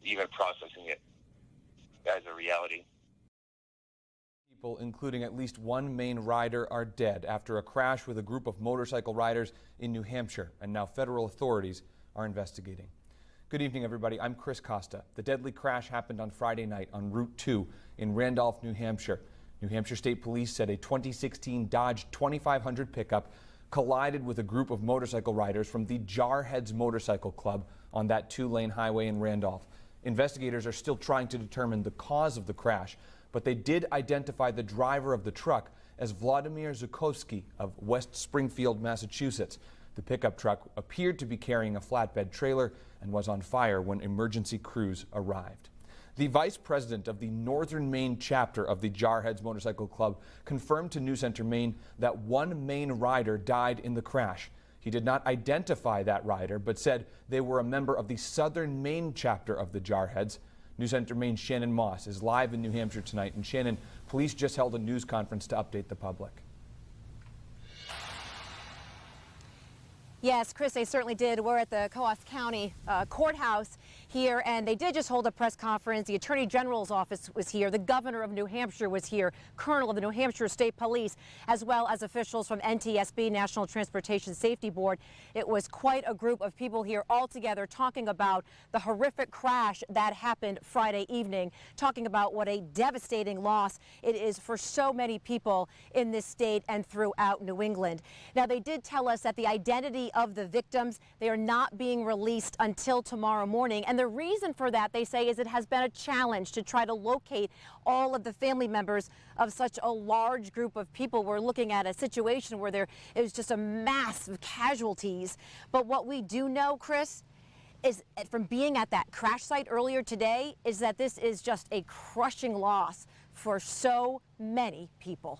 even processing it as a reality. People, including at least one Maine rider, are dead after a crash with a group of motorcycle riders in New Hampshire, and now federal authorities are investigating. Good evening, everybody. I'm Chris Costa. The deadly crash happened on Friday night on Route 2 in Randolph, New Hampshire. New Hampshire State Police said a 2016 Dodge 2500 pickup collided with a group of motorcycle riders from the Jarheads Motorcycle Club on that two-lane highway in Randolph. Investigators are still trying to determine the cause of the crash, but they did identify the driver of the truck as Volodymr Zhukovskyy of West Springfield, Massachusetts. The pickup truck appeared to be carrying a flatbed trailer and was on fire when emergency crews arrived. The vice president of the Northern Maine chapter of the Jarheads Motorcycle Club confirmed to News Center Maine that one Maine rider died in the crash. He did not identify that rider, but said they were a member of the Southern Maine chapter of the Jarheads. News Center Maine's Shannon Moss is live in New Hampshire tonight. And Shannon, police just held a news conference to update the public. Yes, Chris, they certainly did. We're at the Coos County courthouse here, and they did just hold a press conference. The Attorney General's office was here. The governor of New Hampshire was here, Colonel of the New Hampshire State Police, as well as officials from NTSB, National Transportation Safety Board. It was quite a group of people here all together talking about the horrific crash that happened Friday evening, talking about what a devastating loss it is for so many people in this state and throughout New England. Now, they did tell us that the identity of the victims, they are not being released until tomorrow morning. And the reason for that, they say, is it has been a challenge to try to locate all of the family members of such a large group of people. We're looking at a situation where there is just a mass of casualties. But what we do know, Chris, is from being at that crash site earlier today, is that this is just a crushing loss for so many people.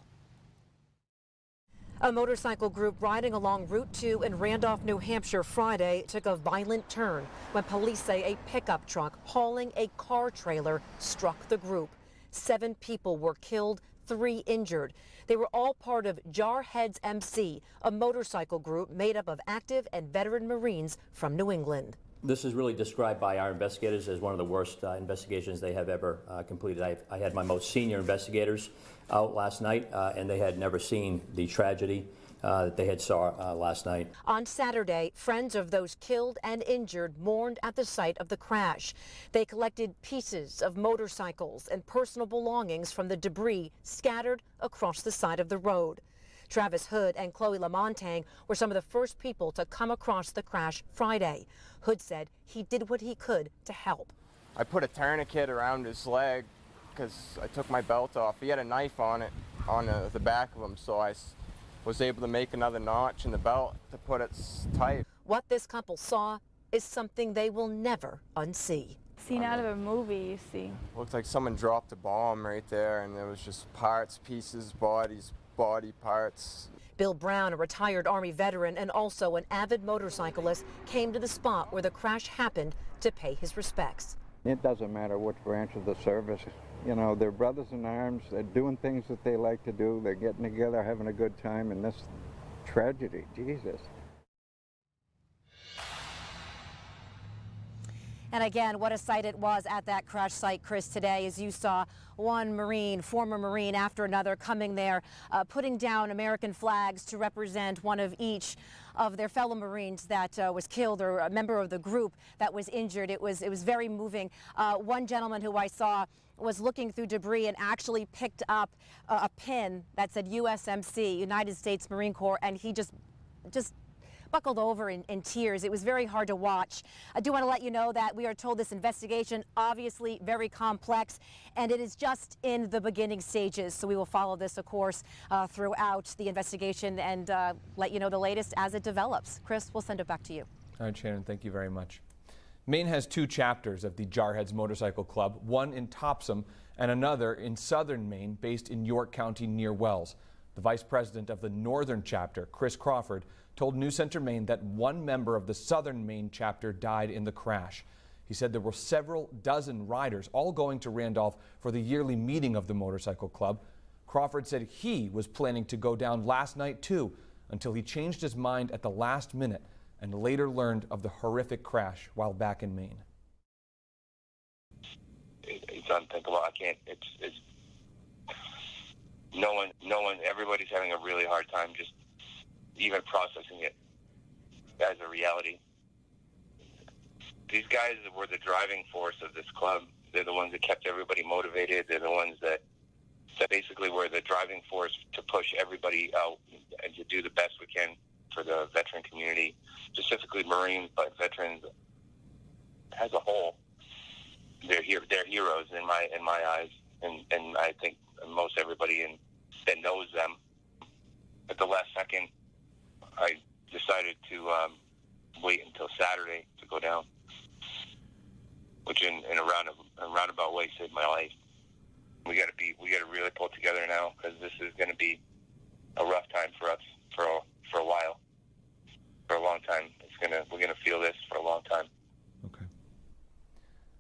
A motorcycle group riding along Route 2 in Randolph, New Hampshire Friday took a violent turn when police say a pickup truck hauling a car trailer struck the group. 7 people were killed, 3 injured. They were all part of Jarheads MC, a motorcycle group made up of active and veteran Marines from New England. This is really described by our investigators as one of the worst investigations they have ever completed. I had my most senior investigators out last night, and they had never seen the tragedy that they had saw last night. On Saturday, friends of those killed and injured mourned at the site of the crash. They collected pieces of motorcycles and personal belongings from the debris scattered across the side of the road. Travis Hood and Chloe Lamontagne were some of the first people to come across the crash Friday. Hood said he did what he could to help. I put a tourniquet around his leg because I took my belt off. He had a knife on it, on the back of him, so I was able to make another notch in the belt to put it tight. What this couple saw is something they will never unsee. Seen out of a movie, you see. Looked like someone dropped a bomb right there, and there was just parts, pieces, body parts. Bill Brown, a retired Army veteran and also an avid motorcyclist, came to the spot where the crash happened to pay his respects. It doesn't matter which branch of the service. You know, they're brothers in arms. They're doing things that they like to do. They're getting together, having a good time, and this tragedy, Jesus. And again, what a sight it was at that crash site, Chris, today, as you saw one Marine, former Marine after another coming there, putting down American flags to represent one of each of their fellow Marines that was killed, or a member of the group that was injured. It was very moving. One gentleman who I saw was looking through debris and actually picked up a pin that said USMC, United States Marine Corps, and he just buckled over in tears. It was very hard to watch. I do want to let you know that we are told this investigation, obviously very complex, and it is just in the beginning stages. So we will follow this, of course, throughout the investigation and let you know the latest as it develops. Chris, we'll send it back to you. All right, Shannon, thank you very much. Maine has 2 chapters of the Jarheads Motorcycle Club, one in Topsom and another in southern Maine, based in York County near Wells. The vice president of the northern chapter, Chris Crawford, told News Center Maine that one member of the southern Maine chapter died in the crash. He said there were several dozen riders all going to Randolph for the yearly meeting of the motorcycle club. Crawford said he was planning to go down last night too, until he changed his mind at the last minute and later learned of the horrific crash while back in Maine. It's unthinkable. I can't. It's no one. Everybody's having a really hard time just even processing it as a reality. These guys were the driving force of this club. They're the ones that kept everybody motivated. They're the ones that basically were the driving force to push everybody out and to do the best we can for the veteran community, specifically Marines, but veterans as a whole. They're heroes in my eyes, and I think most everybody that knows them. At the last second, I decided to wait until Saturday to go down, which in a roundabout way saved my life. We got to really pull together now, because this is going to be a rough time for us for a while, for a long time. We're gonna feel this for a long time. Okay.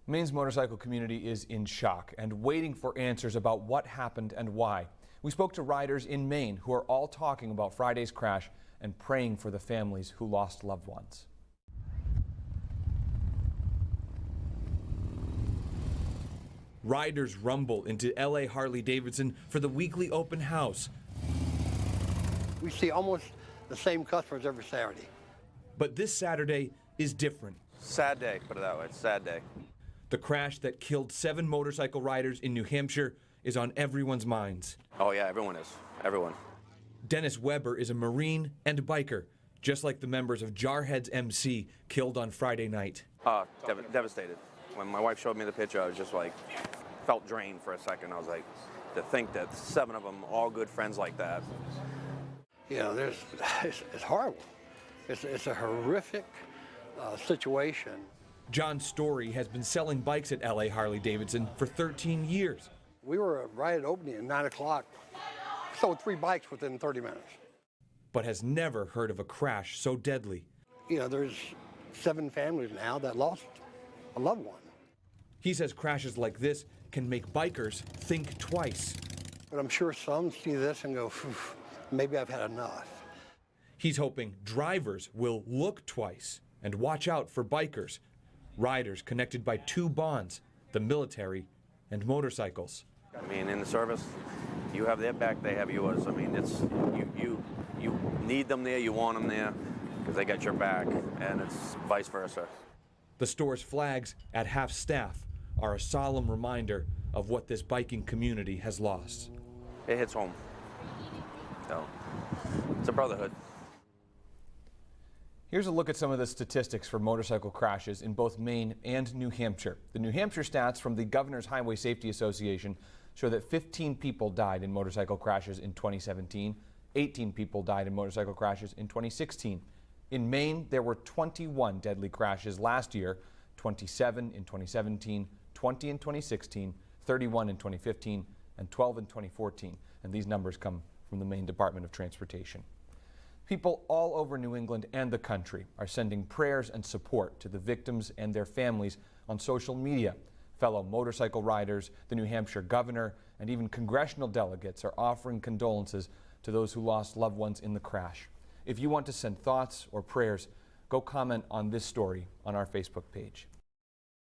Maine's motorcycle community is in shock and waiting for answers about what happened and why. We spoke to riders in Maine who are all talking about Friday's crash and praying for the families who lost loved ones. Riders rumble into LA Harley-Davidson for the weekly open house. We see almost the same customers every Saturday. But this Saturday is different. Sad day, put it that way, it's a sad day. The crash that killed 7 motorcycle riders in New Hampshire is on everyone's minds. Oh yeah, everyone is, everyone. Dennis Weber is a Marine and biker, just like the members of Jarhead's MC killed on Friday night. Devastated. When my wife showed me the picture, I was just like, felt drained for a second. I was like, to think that 7 of them, all good friends like that. You know, it's horrible. It's a horrific situation. John Story has been selling bikes at LA Harley-Davidson for 13 years. We were right at opening at 9 o'clock, sold 3 bikes within 30 minutes. But has never heard of a crash so deadly. You know, there's 7 families now that lost a loved one. He says crashes like this can make bikers think twice. But I'm sure some see this and go, maybe I've had enough. He's hoping drivers will look twice and watch out for bikers, riders connected by 2 bonds, the military and motorcycles. I mean, in the service, you have their back, they have yours. I mean, it's you need them there, you want them there, because they got your back, and it's vice versa. The store's flags at half staff are a solemn reminder of what this biking community has lost. It hits home. So, it's a brotherhood. Here's a look at some of the statistics for motorcycle crashes in both Maine and New Hampshire. The New Hampshire stats from the Governor's Highway Safety Association show that 15 people died in motorcycle crashes in 2017. 18 people died in motorcycle crashes in 2016. In Maine, there were 21 deadly crashes last year, 27 in 2017, 20 in 2016, 31 in 2015, and 12 in 2014. And these numbers come from the Maine Department of Transportation. People all over New England and the country are sending prayers and support to the victims and their families on social media. Fellow motorcycle riders, the New Hampshire governor, and even congressional delegates are offering condolences to those who lost loved ones in the crash. If you want to send thoughts or prayers, go comment on this story on our Facebook page.